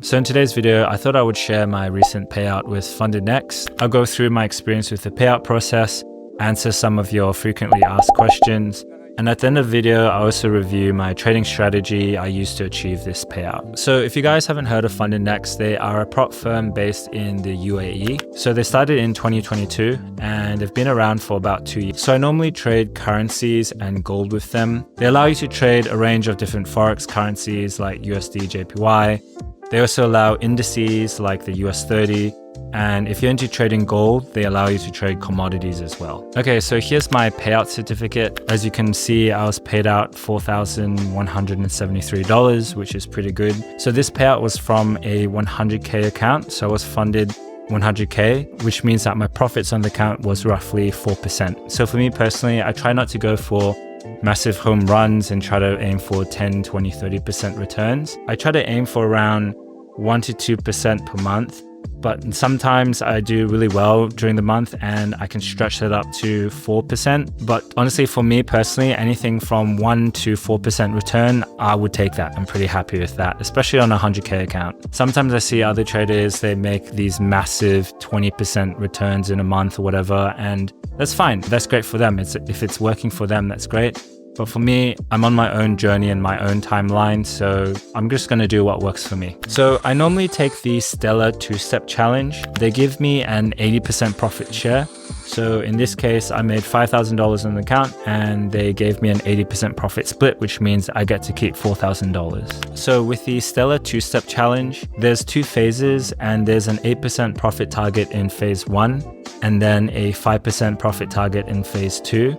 So in today's video, I thought I would share my recent payout with FundedNext. I'll go through my experience with the payout process, answer some of your frequently asked questions, and at the end of the video, I also review my trading strategy I used to achieve this payout. So if you guys haven't heard of FundedNext, they are a prop firm based in the UAE. So they started in 2022 and they've been around for about 2 years. So I normally trade currencies and gold with them. They allow you to trade a range of different Forex currencies like USD, JPY. They also allow indices like the US 30. And if you're into trading gold, they allow you to trade commodities as well. Okay, so here's my payout certificate. As you can see, I was paid out $4,173, which is pretty good. So this payout was from a 100K account. So I was funded 100K, which means that my profits on the account was roughly 4%. So for me personally, I try not to go for massive home runs and try to aim for 10, 20, 30% returns. I try to aim for around 1 to 2% per month. But sometimes I do really well during the month and I can stretch that up to 4%. But honestly, for me personally, anything from 1 to 4% return, I would take that. I'm pretty happy with that, especially on a 100K account. Sometimes I see other traders, they make these massive 20% returns in a month or whatever, and that's fine. That's great for them. If it's working for them, that's great. But for me, I'm on my own journey and my own timeline, so I'm just going to do what works for me. So I normally take the Stellar 2-step challenge. They give me an 80% profit share. So in this case, I made $5,000 on the account and they gave me an 80% profit split, which means I get to keep $4,000. So with the Stellar 2-step challenge, there's 2 phases and there's an 8% profit target in phase 1 and then a 5% profit target in phase 2.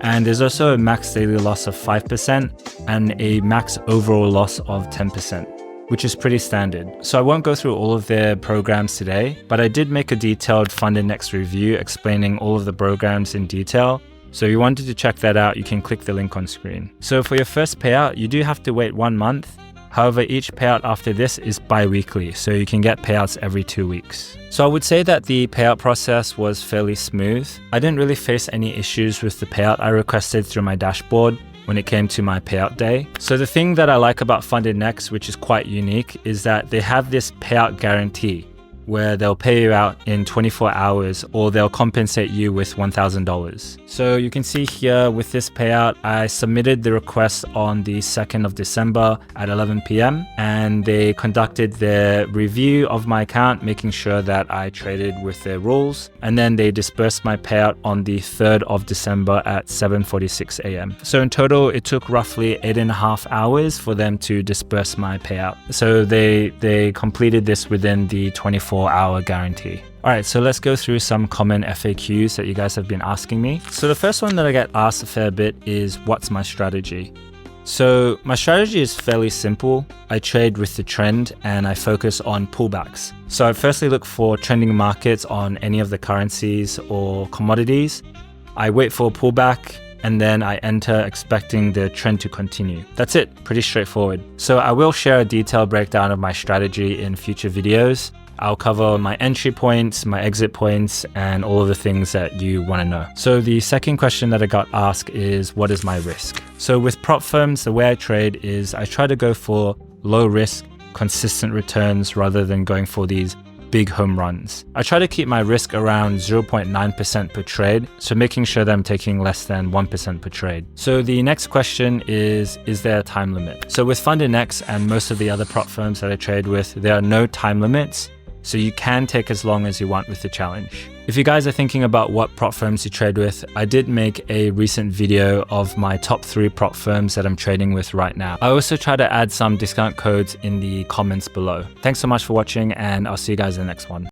And there's also a max daily loss of 5% and a max overall loss of 10%, which is pretty standard. So I won't go through all of their programs today, but I did make a detailed FundedNext review explaining all of the programs in detail. So if you wanted to check that out, you can click the link on screen. So for your first payout, you do have to wait 1 month. However, each payout after this is bi-weekly, so you can get payouts every 2 weeks. So I would say that the payout process was fairly smooth. I didn't really face any issues with the payout I requested through my dashboard when it came to my payout day. So the thing that I like about FundedNext, which is quite unique, is that they have this payout guarantee where they'll pay you out in 24 hours or they'll compensate you with $1,000. So you can see here with this payout, I submitted the request on the 2nd of December at 11 p.m. and they conducted their review of my account, making sure that I traded with their rules. And then they dispersed my payout on the 3rd of December at 7:46 a.m. So in total, it took roughly 8.5 hours for them to disperse my payout. So they completed this within the 24-hour guarantee. All right, so let's go through some common FAQs that you guys have been asking me. So the first one that I get asked a fair bit is, what's my strategy? So my strategy is fairly simple. I trade with the trend and I focus on pullbacks. So I firstly look for trending markets on any of the currencies or commodities. I wait for a pullback and then I enter expecting the trend to continue. That's it, pretty straightforward. So I will share a detailed breakdown of my strategy in future videos. I'll cover my entry points, my exit points, and all of the things that you want to know. So the second question that I got asked is, what is my risk? So with prop firms, the way I trade is I try to go for low risk, consistent returns rather than going for these big home runs. I try to keep my risk around 0.9% per trade, so making sure that I'm taking less than 1% per trade. So the next question is there a time limit? So with FundedNext and most of the other prop firms that I trade with, there are no time limits. So you can take as long as you want with the challenge. If you guys are thinking about what prop firms to trade with, I did make a recent video of my top 3 prop firms that I'm trading with right now. I also try to add some discount codes in the comments below. Thanks so much for watching and I'll see you guys in the next one.